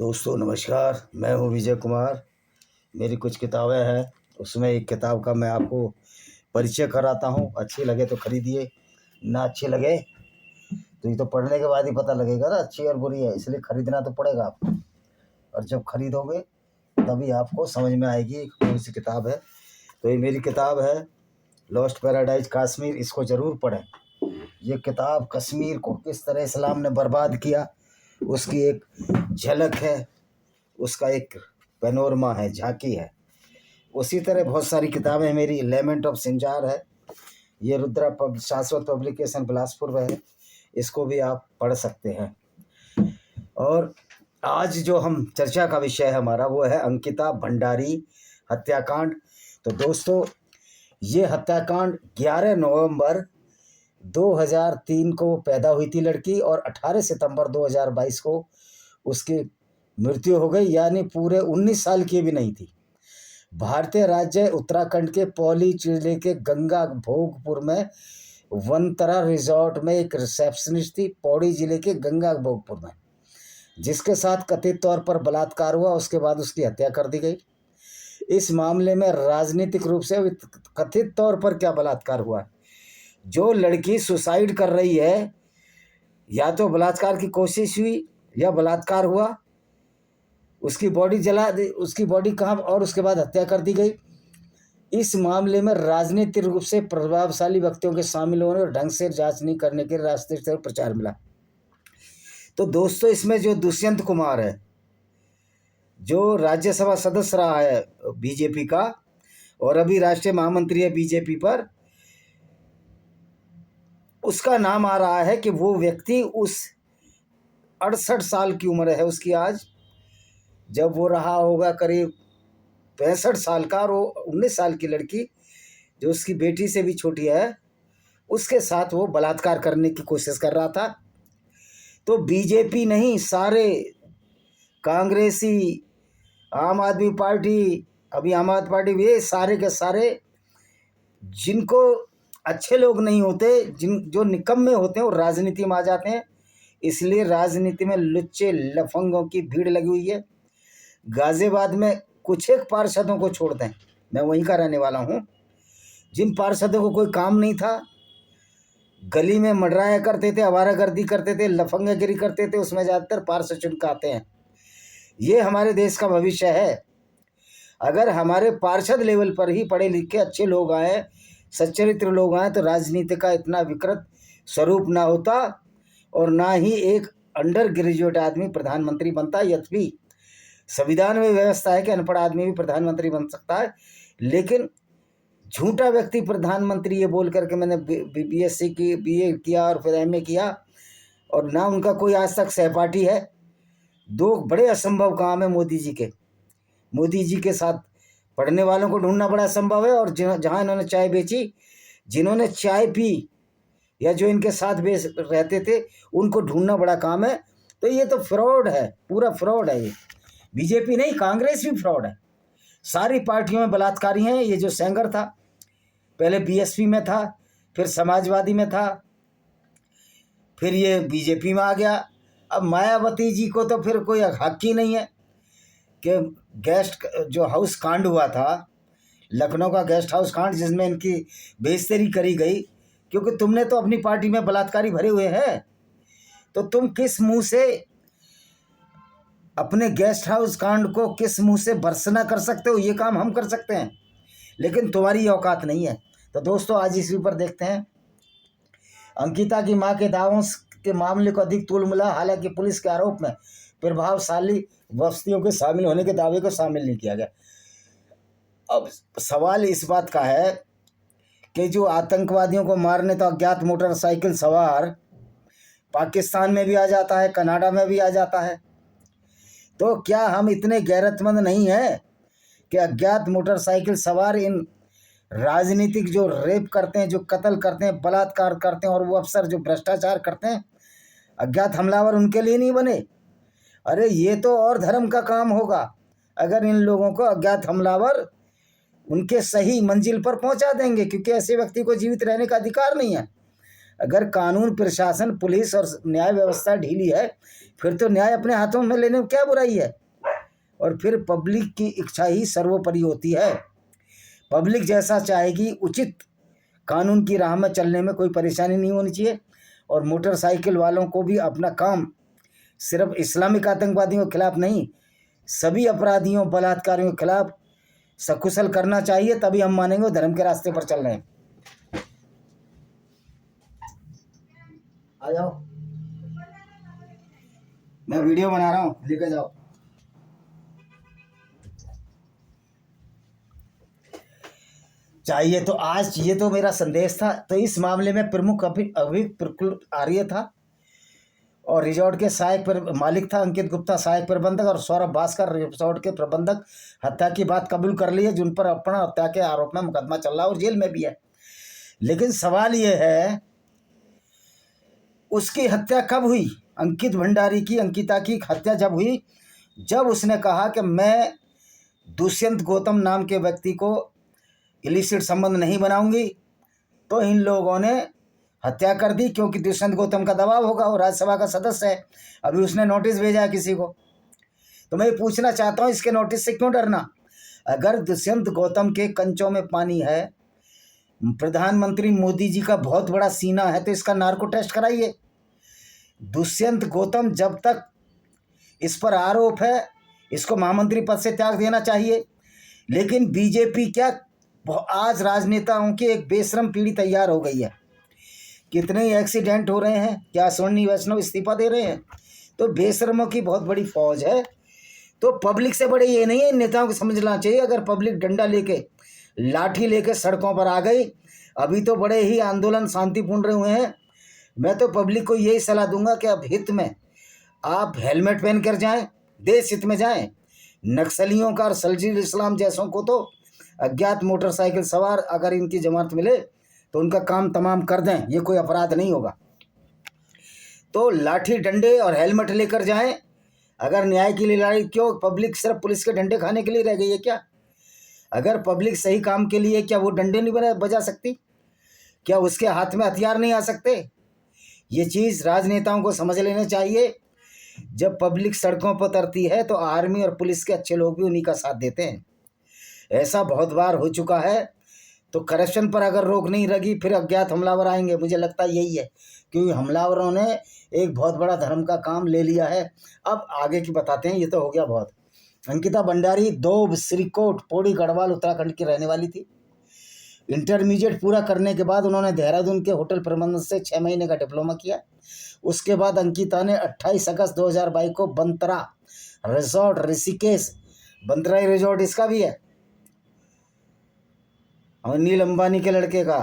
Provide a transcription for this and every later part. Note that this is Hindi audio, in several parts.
दोस्तों नमस्कार, मैं हूँ विजय कुमार। मेरी कुछ किताबें हैं, उसमें एक किताब का मैं आपको परिचय कराता हूँ। अच्छी लगे तो खरीदिए, ना अच्छी लगे तो ये तो पढ़ने के बाद ही पता लगेगा ना अच्छी और बुरी है, इसलिए खरीदना तो पड़ेगा आपको। और जब खरीदोगे तभी आपको समझ में आएगी कौन सी किताब है। तो ये मेरी किताब है लॉस्ट पैराडाइज कश्मीर, इसको ज़रूर पढ़ें। ये किताब कश्मीर को किस तरह इस्लाम ने बर्बाद किया उसकी एक झलक है, उसका एक पैनोरमा है, झांकी है। उसी तरह बहुत सारी किताबें मेरी लेमेंट ऑफ सिंजार है, ये रुद्रा शाश्वत पब्लिकेशन बिलासपुर में है, इसको भी आप पढ़ सकते हैं। और आज जो हम चर्चा का विषय है हमारा वो है अंकिता भंडारी हत्याकांड। तो दोस्तों ये हत्याकांड 11 नवंबर 2003 को पैदा हुई थी लड़की और 18 सितंबर 2022 को उसकी मृत्यु हो गई, यानी पूरे 19 साल की भी नहीं थी। भारतीय राज्य उत्तराखंड के पौली जिले के गंगा भोगपुर में वनतरा रिजॉर्ट में एक रिसेप्शनिस्ट थी, पौड़ी जिले के गंगा भोगपुर में, जिसके साथ कथित तौर पर बलात्कार हुआ। उसके बाद उसकी हत्या कर दी गई। इस मामले में राजनीतिक रूप से कथित तौर पर क्या बलात्कार हुआ, जो लड़की सुसाइड कर रही है, या तो बलात्कार की कोशिश हुई या बलात्कार हुआ, उसकी बॉडी जला दी, उसकी बॉडी कहाँ, और उसके बाद हत्या कर दी गई। इस मामले में राजनीतिक रूप से प्रभावशाली व्यक्तियों के शामिल होने और ढंग से जांच नहीं करने के रास्ते से प्रचार मिला। तो दोस्तों इसमें जो दुष्यंत कुमार है, जो राज्यसभा सदस्य रहा है बीजेपी का और अभी राष्ट्रीय महामंत्री है बीजेपी पर, उसका नाम आ रहा है कि वो व्यक्ति उस 68 साल की उम्र है उसकी आज, जब वो रहा होगा करीब 65 साल का, और वो 19 साल की लड़की जो उसकी बेटी से भी छोटी है उसके साथ वो बलात्कार करने की कोशिश कर रहा था। तो बीजेपी नहीं, सारे कांग्रेसी, आम आदमी पार्टी, अभी आम आदमी पार्टी, वे सारे के सारे जिनको अच्छे लोग नहीं होते, जो निकम्मे होते हैं वो राजनीति में आ जाते हैं। इसलिए राजनीति में लुच्चे लफंगों की भीड़ लगी हुई है। गाजियाबाद में कुछ एक पार्षदों को छोड़ दें, मैं वहीं का रहने वाला हूँ, जिन पार्षदों को कोई काम नहीं था, गली में मंडराया करते थे, आवारागर्दी करते थे, लफंगागिरी करते थे, उसमें ज़्यादातर पार्षद चुन के आते हैं। ये हमारे देश का भविष्य है। अगर हमारे पार्षद लेवल पर ही पढ़े लिखे अच्छे लोग आए, सच्चरित्र लोग आए, तो राजनीति का इतना विकृत स्वरूप ना होता और ना ही एक अंडर ग्रेजुएट आदमी प्रधानमंत्री बनता। यद्यपि संविधान में व्यवस्था है कि अनपढ़ आदमी भी प्रधानमंत्री बन सकता है, लेकिन झूठा व्यक्ति प्रधानमंत्री ये बोल करके, मैंने बीएससी की बीए किया और फिर एमए किया, और ना उनका कोई आज तक सहपाठी है। दो बड़े असंभव काम है मोदी जी के। मोदी जी के साथ पढ़ने वालों को ढूंढना बड़ा असंभव है, और जहाँ इन्होंने चाय बेची, जिन्होंने चाय पी या जो इनके साथ रहते थे, उनको ढूंढना बड़ा काम है। तो ये तो फ्रॉड है, पूरा फ्रॉड है। ये बीजेपी नहीं, कांग्रेस भी फ्रॉड है। सारी पार्टियों में बलात्कारी हैं। ये जो सेंगर था पहले बीएसपी में था, फिर समाजवादी में था, फिर ये बीजेपी में आ गया। अब मायावती जी को तो फिर कोई हक ही नहीं है कि गेस्ट जो हाउस कांड हुआ था, लखनऊ का गेस्ट हाउस कांड, जिसमें इनकी बेइज्जती करी गई, क्योंकि तुमने तो अपनी पार्टी में बलात्कारी भरे हुए हैं, तो तुम किस मुंह से अपने गेस्ट हाउस कांड को किस मुंह से भर्त्सना कर सकते हो? ये काम हम कर सकते हैं, लेकिन तुम्हारी औकात नहीं है। तो दोस्तों आज इस पर देखते हैं अंकिता की मां के दावों के मामले को अधिक तूल मिला। हालांकि पुलिस के आरोप में प्रभावशाली वस्तियों के शामिल होने के दावे को शामिल नहीं किया गया। अब सवाल इस बात का है कि जो आतंकवादियों को मारने तो अज्ञात मोटरसाइकिल सवार पाकिस्तान में भी आ जाता है, कनाडा में भी आ जाता है, तो क्या हम इतने गैरतमंद नहीं हैं कि अज्ञात मोटरसाइकिल सवार इन राजनीतिक जो रेप करते हैं, जो कत्ल करते हैं, बलात्कार करते हैं, और वो अफसर जो भ्रष्टाचार करते हैं, अज्ञात हमलावर उनके लिए नहीं बने? अरे ये तो और धर्म का काम होगा अगर इन लोगों को अज्ञात हमलावर उनके सही मंजिल पर पहुंचा देंगे, क्योंकि ऐसे व्यक्ति को जीवित रहने का अधिकार नहीं है। अगर कानून प्रशासन पुलिस और न्याय व्यवस्था ढीली है फिर तो न्याय अपने हाथों में लेने में क्या बुराई है। और फिर पब्लिक की इच्छा ही सर्वोपरि होती है। पब्लिक जैसा चाहेगी, उचित कानून की राह में चलने में कोई परेशानी नहीं होनी चाहिए। और मोटरसाइकिल वालों को भी अपना काम सिर्फ इस्लामिक आतंकवादियों के खिलाफ नहीं, सभी अपराधियों बलात्कारियों के खिलाफ सकुशल करना चाहिए। तभी हम मानेंगे वो धर्म के रास्ते पर चल रहे हैं। आ जाओ, मैं वीडियो बना रहा हूँ, लेकर जाओ। चाहिए तो आज ये तो मेरा संदेश था। तो इस मामले में प्रमुख अभियुक्त आर्य था और रिजॉर्ट के सहायक मालिक था अंकित गुप्ता सहायक प्रबंधक, और सौरभ भास्कर रिजॉर्ट के प्रबंधक हत्या की बात कबूल कर ली है, जिन पर अपना हत्या के आरोप में मुकदमा चल रहा है और जेल में भी है। लेकिन सवाल ये है उसकी हत्या कब हुई। अंकित भंडारी की, अंकिता की हत्या जब हुई जब उसने कहा कि मैं दुष्यंत गौतम नाम के व्यक्ति को इलिसिट संबंध नहीं बनाऊंगी, तो इन लोगों ने हत्या कर दी। क्योंकि दुष्यंत गौतम का दबाव होगा, वो राज्यसभा का सदस्य है, अभी उसने नोटिस भेजा है किसी को। तो मैं ये पूछना चाहता हूँ इसके नोटिस से क्यों डरना। अगर दुष्यंत गौतम के कंचों में पानी है, प्रधानमंत्री मोदी जी का बहुत बड़ा सीना है, तो इसका नार्को टेस्ट कराइए। दुष्यंत गौतम जब तक इस पर आरोप है इसको महामंत्री पद से त्याग देना चाहिए। लेकिन बीजेपी क्या, आज राजनेताओं की एक बेशरम पीढ़ी तैयार हो गई है। कितने एक्सीडेंट हो रहे हैं, क्या अश्विनी वैष्णव इस्तीफा दे रहे हैं। तो बेशरमों की बहुत बड़ी फौज है। तो पब्लिक से बड़े ये नहीं है, नेताओं को समझना चाहिए। अगर पब्लिक डंडा लेके लाठी लेके सड़कों पर आ गई, अभी तो बड़े ही आंदोलन शांतिपूर्ण रहे हुए हैं, मैं तो पब्लिक को यही सलाह दूंगा कि अब हित में आप हेलमेट पहन कर जाएं, देश हित में जाएं। नक्सलियों का और सलजील इस्लाम जैसों को तो अज्ञात मोटरसाइकिल सवार अगर इनकी जमानत मिले तो उनका काम तमाम कर दें, ये कोई अपराध नहीं होगा। तो लाठी डंडे और हेलमेट लेकर जाएं। अगर न्याय की लड़ाई, क्यों पब्लिक सिर्फ पुलिस के डंडे खाने के लिए रह गई है क्या। अगर पब्लिक सही काम के लिए, क्या वो डंडे नहीं बजा सकती, क्या उसके हाथ में हथियार नहीं आ सकते। ये चीज़ राजनेताओं को समझ लेना चाहिए। जब पब्लिक सड़कों पर उतरती है तो आर्मी और पुलिस के अच्छे लोग भी उन्हीं का साथ देते हैं। ऐसा बहुत बार हो चुका है। तो करप्शन पर अगर रोक नहीं लगी फिर अज्ञात हमलावर आएंगे, मुझे लगता है यही है, क्योंकि हमलावरों ने एक बहुत बड़ा धर्म का काम ले लिया है। अब आगे की बताते हैं, ये तो हो गया बहुत। अंकिता भंडारी दोब, श्रीकोट, पौड़ी, गढ़वाल, उत्तराखंड की रहने वाली थी। इंटरमीडिएट पूरा करने के बाद उन्होंने देहरादून के होटल प्रबंधन से 6 महीने का डिप्लोमा किया। उसके बाद अंकिता ने 28 अगस्त 2022 को बंतरा रिजॉर्ट, ऋषिकेश, बंतरा रिजॉर्ट इसका भी है, नील अंबानी के लड़के का,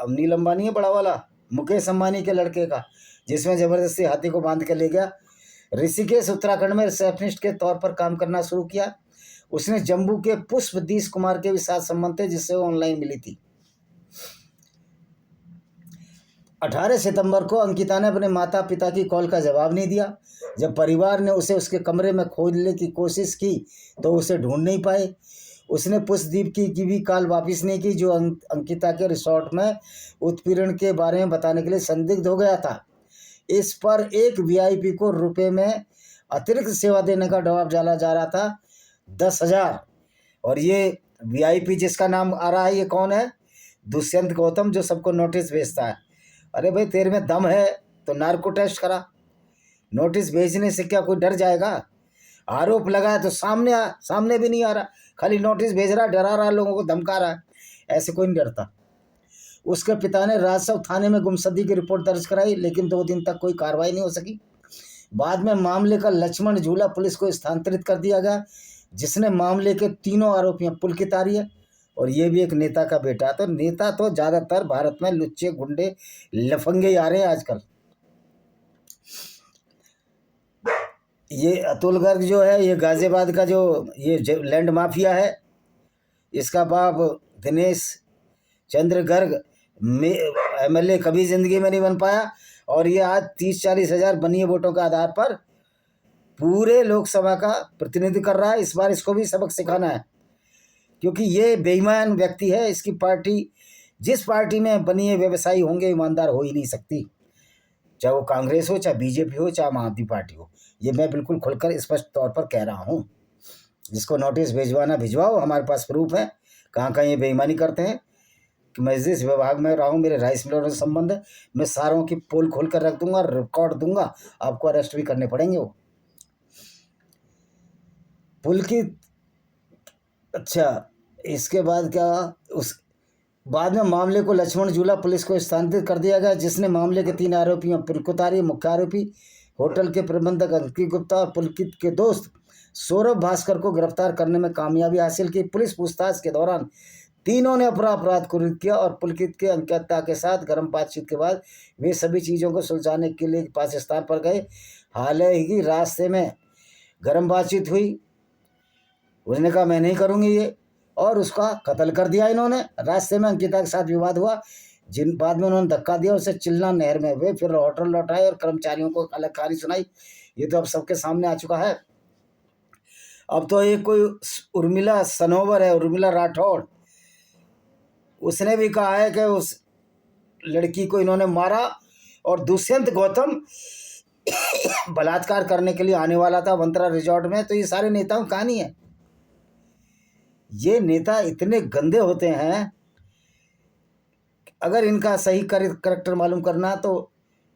नील अंबानी है बड़ा वाला, मुकेश अंबानी के लड़के का, जिसमें ज़बरदस्ती हाथी को बांध के ले गया। ऋषिकेश उत्तराखंड में रिसेप्शनिस्ट के तौर पर काम करना शुरू किया। उसने जम्मू के पुष्पदीश कुमार के भी साथ संबंध थे, जिससे वो ऑनलाइन मिली थी। 18 सितंबर को अंकिता ने अपने माता पिता की कॉल का जवाब नहीं दिया। जब परिवार ने उसे उसके कमरे में खोजने की कोशिश की तो उसे ढूंढ नहीं पाए। उसने पुष्पदीप की भी कॉल वापस नहीं की, जो अंकिता के रिसोर्ट में उत्पीड़न के बारे में बताने के लिए संदिग्ध हो गया था। इस पर एक वीआईपी को रुपए में अतिरिक्त सेवा देने का दबाव डाला जा रहा था, 10,000। और ये वीआईपी जिसका नाम आ रहा है, ये कौन है? दुष्यंत गौतम, जो सबको नोटिस भेजता है। अरे भाई, तेरे में दम है तो नार्को टेस्ट करा। नोटिस भेजने से क्या कोई डर जाएगा? आरोप लगाया तो सामने भी नहीं आ रहा, खाली नोटिस भेज रहा, डरा रहा, लोगों को धमका रहा है। ऐसे कोई नहीं डरता। उसके पिता ने राजसव थाने में गुमशुदगी की रिपोर्ट दर्ज कराई, लेकिन 2 दिन तक कोई कार्रवाई नहीं हो सकी। बाद में मामले का लक्ष्मण झूला पुलिस को स्थानांतरित कर दिया गया, जिसने मामले के 3 आरोपियों पुलकित आर्य, और ये भी एक नेता का बेटा। तो नेता तो ज़्यादातर भारत में लुच्चे, गुंडे, लफंगे ही आ रहे हैं आजकल। ये अतुल गर्ग जो है, ये गाजियाबाद का जो ये लैंड माफिया है, इसका बाप दिनेश चंद्र गर्ग एमएलए कभी ज़िंदगी में नहीं बन पाया, और ये आज 30-40 हज़ार बनिए वोटों के आधार पर पूरे लोकसभा का प्रतिनिधित्व कर रहा है। इस बार इसको भी सबक सिखाना है, क्योंकि ये बेईमान व्यक्ति है। इसकी पार्टी जिस पार्टी में बनी है व्यवसायी होंगे, ईमानदार हो ही नहीं सकती, चाहे वो कांग्रेस हो, चाहे बीजेपी हो, चाहे आम आदमी पार्टी हो। ये मैं बिल्कुल खुलकर स्पष्ट तौर पर कह रहा हूँ। जिसको नोटिस भिजवाना भिजवाओ, हमारे पास प्रूफ है कहाँ कहाँ ये बेईमानी करते हैं। कि मैं जिस विभाग में रहा हूँ, मेरे राइस मिलरों से संबंध है, मैं सारों की पोल खोल कर रख दूंगा, रिकॉर्ड दूंगा, आपको अरेस्ट भी करने पड़ेंगे वो पुल की। अच्छा, इसके बाद क्या, उस बाद में मामले को लक्ष्मण झूला पुलिस को स्थानांतरित कर दिया गया, जिसने मामले के 3 आरोपियों पुलकुतारी, मुख्य आरोपी होटल के प्रबंधक अंकित गुप्ता और पुलकित के दोस्त सौरभ भास्कर को गिरफ्तार करने में कामयाबी हासिल की। पुलिस पूछताछ के दौरान तीनों ने अपराध कुरित किया और पुलकित के अंकिता के साथ गर्म बातचीत के बाद वे सभी चीज़ों को सुलझाने के लिए पाकिस्तान पर गए। हालांकि रास्ते में गर्म बातचीत हुई, उसने कहा मैं नहीं करूँगी ये, और उसका कत्ल कर दिया इन्होंने। रास्ते में अंकिता के साथ विवाद हुआ, जिन बाद में उन्होंने धक्का दिया, उसे चिल्ला नहर में हुए, फिर होटल लौटाए और कर्मचारियों को अलग कहानी सुनाई। ये तो अब सबके सामने आ चुका है। अब तो एक कोई उर्मिला सनोवर है, उर्मिला राठौड़, उसने भी कहा है कि उस लड़की को इन्होंने मारा और दुष्यंत गौतम बलात्कार करने के लिए आने वाला था वंतरा रिजॉर्ट में। तो ये सारे नेताओं की कहानी है। ये नेता इतने गंदे होते हैं, अगर इनका सही करेक्टर मालूम करना तो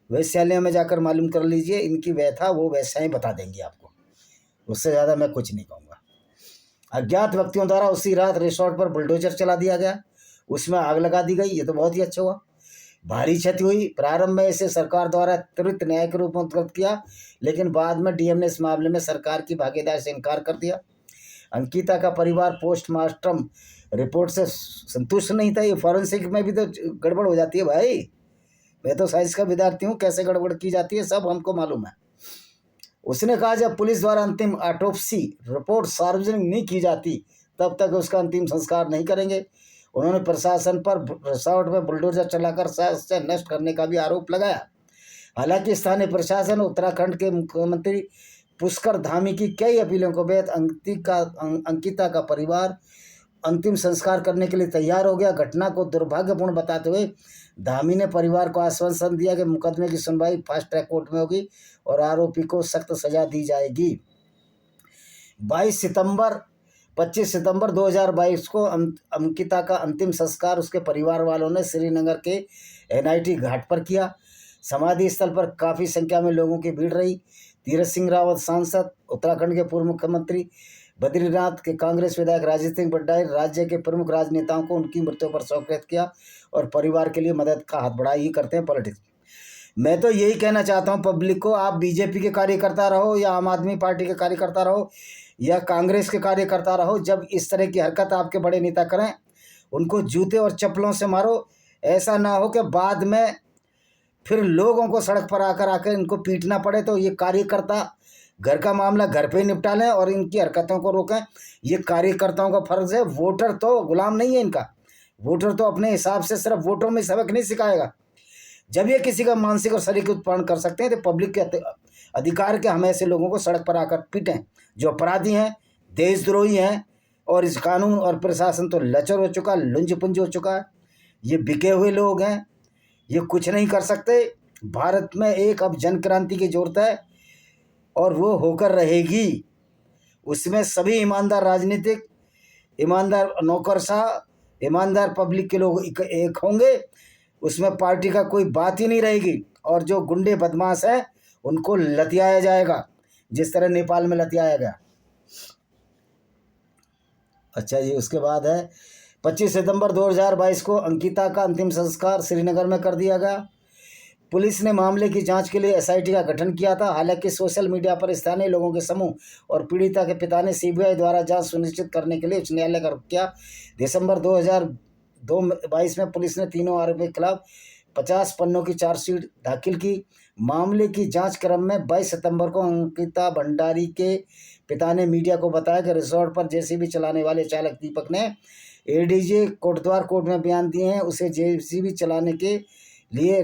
वैश्यालय में जाकर मालूम कर लीजिए। इनकी व्यथा वो वैश्याएं बता देंगी आपको, उससे ज़्यादा मैं कुछ नहीं कहूँगा। अज्ञात व्यक्तियों द्वारा उसी रात रिसोर्ट पर बुलडोजर चला दिया गया, उसमें आग लगा दी गई। ये तो बहुत ही अच्छा हुआ। भारी क्षति हुई। प्रारंभ में इसे सरकार द्वारा त्वरित न्याय के रूप में उपलब्ध किया, लेकिन बाद में डीएम ने इस मामले में सरकार की भागीदारी से इनकार कर दिया। अंकिता का परिवार पोस्टमार्टम रिपोर्ट से संतुष्ट नहीं था। ये फॉरेंसिक में भी तो गड़बड़ हो जाती है भाई, मैं तो साइंस का विद्यार्थी हूँ, कैसे गड़बड़ की जाती है सब हमको मालूम है। उसने कहा जब पुलिस द्वारा अंतिम ऑटोप्सी रिपोर्ट सार्वजनिक नहीं की जाती तब तक उसका अंतिम संस्कार नहीं करेंगे। उन्होंने प्रशासन पर रिसोर्ट में बुलडोजर चलाकर से नष्ट करने का भी आरोप लगाया। हालांकि स्थानीय प्रशासन उत्तराखंड के मुख्यमंत्री पुष्कर धामी की कई अपीलों को बेहद अंकिता का परिवार अंतिम संस्कार करने के लिए तैयार हो गया। घटना को दुर्भाग्यपूर्ण बताते हुए धामी ने परिवार को आश्वासन दिया कि मुकदमे की सुनवाई फास्ट ट्रैक कोर्ट में होगी और आरोपी को सख्त सजा दी जाएगी। 25 सितंबर 2022 को अंकिता का अंतिम संस्कार उसके परिवार वालों ने श्रीनगर के एनआईटी घाट पर किया। समाधि स्थल पर काफ़ी संख्या में लोगों की भीड़ रही। तीरथ सिंह रावत सांसद, उत्तराखंड के पूर्व मुख्यमंत्री, बद्रीनाथ के कांग्रेस विधायक राजीव सिंह भट्टाचार्य, राज्य के प्रमुख राजनेताओं को उनकी मृत्यु पर शोक व्यक्त किया और परिवार के लिए मदद का हाथ बढ़ा ही करते हैं पॉलिटिक्स। मैं तो यही कहना चाहता हूँ पब्लिक को, आप बीजेपी के कार्यकर्ता रहो या आम आदमी पार्टी के कार्यकर्ता रहो या कांग्रेस के कार्यकर्ता रहो, जब इस तरह की हरकत आपके बड़े नेता करें उनको जूते और चप्पलों से मारो। ऐसा ना हो कि बाद में फिर लोगों को सड़क पर आकर इनको पीटना पड़े। तो ये कार्यकर्ता घर का मामला घर पे निपटा लें और इनकी हरकतों को रोकें। ये कार्यकर्ताओं का फर्ज है। वोटर तो गुलाम नहीं है इनका, वोटर तो अपने हिसाब से सिर्फ वोटों में सबक नहीं सिखाएगा। जब ये किसी का मानसिक और शारीरिक उत्पन्न कर सकते हैं तो पब्लिक के अधिकार के हम ऐसे लोगों को सड़क पर आकर पीटें जो अपराधी हैं, देशद्रोही हैं। और इस कानून और प्रशासन तो लचर हो चुका, लुंज पुंज हो चुका है। ये बिके हुए लोग हैं, ये कुछ नहीं कर सकते। भारत में एक अब जन क्रांति की जरूरत है और वो होकर रहेगी। उसमें सभी ईमानदार राजनीतिक, ईमानदार नौकरशाह, ईमानदार पब्लिक के लोग एक होंगे। उसमें पार्टी का कोई बात ही नहीं रहेगी और जो गुंडे बदमाश हैं उनको लतियाया जाएगा जिस तरह नेपाल में लतियाया गया। अच्छा जी, उसके बाद है 25 सितंबर 2022 को अंकिता का अंतिम संस्कार श्रीनगर में कर दिया गया। पुलिस ने मामले की जांच के लिए एसआईटी का गठन किया था। हालांकि सोशल मीडिया पर स्थानीय लोगों के समूह और पीड़िता के पिता ने सीबीआई द्वारा जांच सुनिश्चित करने के लिए उच्च न्यायालय का रुख किया। दिसंबर 2022 में पुलिस ने तीनों आरोपियों के खिलाफ 50 पन्नों की चार्जशीट दाखिल की। मामले की जांच क्रम में 22 सितंबर को अंकिता भंडारी के पिता ने मीडिया को बताया कि रिसोर्ट पर जेसीबी चलाने वाले चालक दीपक ने एडीजे कोटद्वार कोर्ट में बयान दिए हैं। उसे जेसीबी चलाने के लिए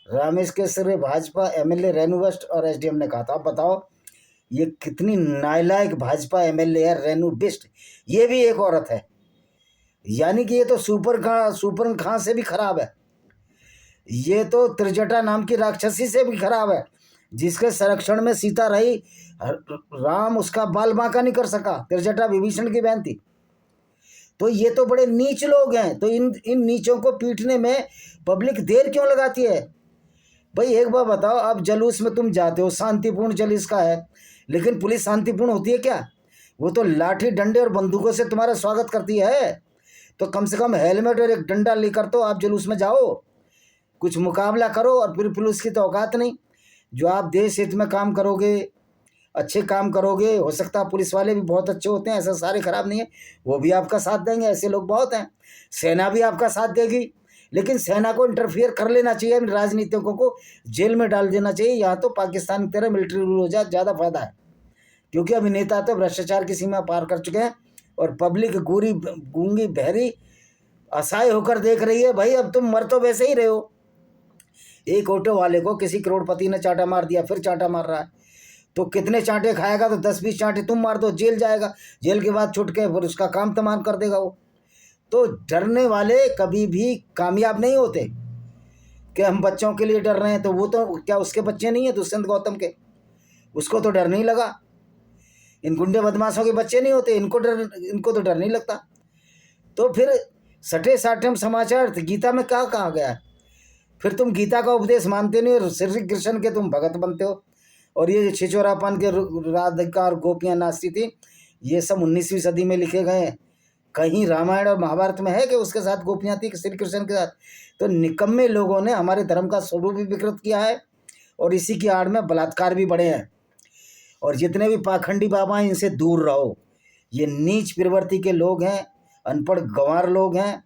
रामेश्वर भाजपा एमएलए रेणु बिष्ट और एसडीएम ने कहा था। आप बताओ ये कितनी नालायक भाजपा एमएलए है रेणु बिष्ट। ये भी एक औरत है, यानी कि ये तो सुपर खां से भी खराब है। ये तो त्रिजटा नाम की राक्षसी से भी खराब है, जिसके संरक्षण में सीता रही। राम उसका बाल बांका नहीं कर सका। त्रिजटा विभीषण की बहन थी। तो ये तो बड़े नीच लोग हैं। तो इन नीचों को पीटने में पब्लिक देर क्यों लगाती है? भाई एक बार बताओ, अब जुलूस में तुम जाते हो, शांतिपूर्ण जुलूस का है, लेकिन पुलिस शांतिपूर्ण होती है क्या? वो तो लाठी डंडे और बंदूकों से तुम्हारा स्वागत करती है। तो कम से कम हेलमेट और एक डंडा लेकर तो आप जुलूस में जाओ, कुछ मुकाबला करो। और फिर पुलिस की तो औकात नहीं। जो आप देश हित में काम करोगे, अच्छे काम करोगे, हो सकता है पुलिस वाले भी बहुत अच्छे होते हैं, ऐसा सारे खराब नहीं है, वो भी आपका साथ देंगे, ऐसे लोग बहुत हैं। सेना भी आपका साथ देगी, लेकिन सेना को इंटरफियर कर लेना चाहिए, राजनीतिकों को जेल में डाल देना चाहिए। यहाँ तो पाकिस्तान की तरह मिलिट्री रूल हो जाए, ज़्यादा फायदा है, क्योंकि अभिनेता तो भ्रष्टाचार की सीमा पार कर चुके हैं और पब्लिक गूंगी बहरी असहाय होकर देख रही है। भाई अब तुम मर तो वैसे ही रहे हो। एक ऑटो वाले को किसी करोड़पति ने चांटा मार दिया, फिर चांटा मार रहा है, तो कितने चांटे खाएगा? तो 10-20 चांटे तुम मार दो, जेल जाएगा, जेल के बाद छुट के फिर उसका काम तमाम कर देगा वो। तो डरने वाले कभी भी कामयाब नहीं होते। कि हम बच्चों के लिए डर रहे हैं, तो वो तो क्या उसके बच्चे नहीं है दुष्यंत गौतम के? उसको तो डर नहीं लगा। इन गुंडे बदमाशों के बच्चे नहीं होते, इनको तो डर नहीं लगता। तो फिर सटे साठम समाचार गीता में क्या कहा गया है? फिर तुम गीता का उपदेश मानते नहीं और श्री कृष्ण के तुम भगत बनते हो। और ये छिछोरापन के राधिका और गोपियाँ नाचती थी, ये सब 19वीं सदी में लिखे गए हैं। कहीं रामायण और महाभारत में है कि उसके साथ गोपियाँ थी श्री कृष्ण के साथ? तो निकम्मे लोगों ने हमारे धर्म का स्वरूप भी विकृत किया है और इसी की आड़ में बलात्कार भी बढ़े हैं। और जितने भी पाखंडी बाबा हैं, इनसे दूर रहो। ये नीच प्रवृत्ति के लोग हैं, अनपढ़ गंवार लोग हैं,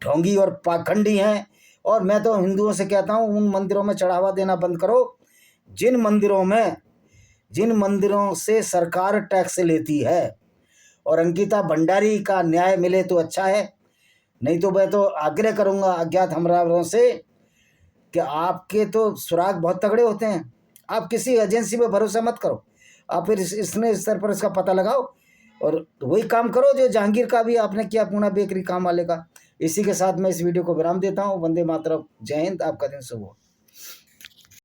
ढोंगी और पाखंडी हैं। और मैं तो हिंदुओं से कहता हूँ, उन मंदिरों में चढ़ावा देना बंद करो जिन मंदिरों से सरकार टैक्स लेती है। और अंकिता भंडारी का न्याय मिले तो अच्छा है, नहीं तो मैं तो आग्रह करूँगा अज्ञात हमलावरों से कि आपके तो सुराग बहुत तगड़े होते हैं, आप किसी एजेंसी पे भरोसा मत करो। आप फिर इसने स्तर पर इसका पता लगाओ और वही काम करो जो जहांगीर का भी आपने किया, पूना बेकरी काम वाले का। इसी के साथ मैं इस वीडियो को विराम देता हूँ। वंदे मातरम, जय हिंद, आपका दिन शुभ हो।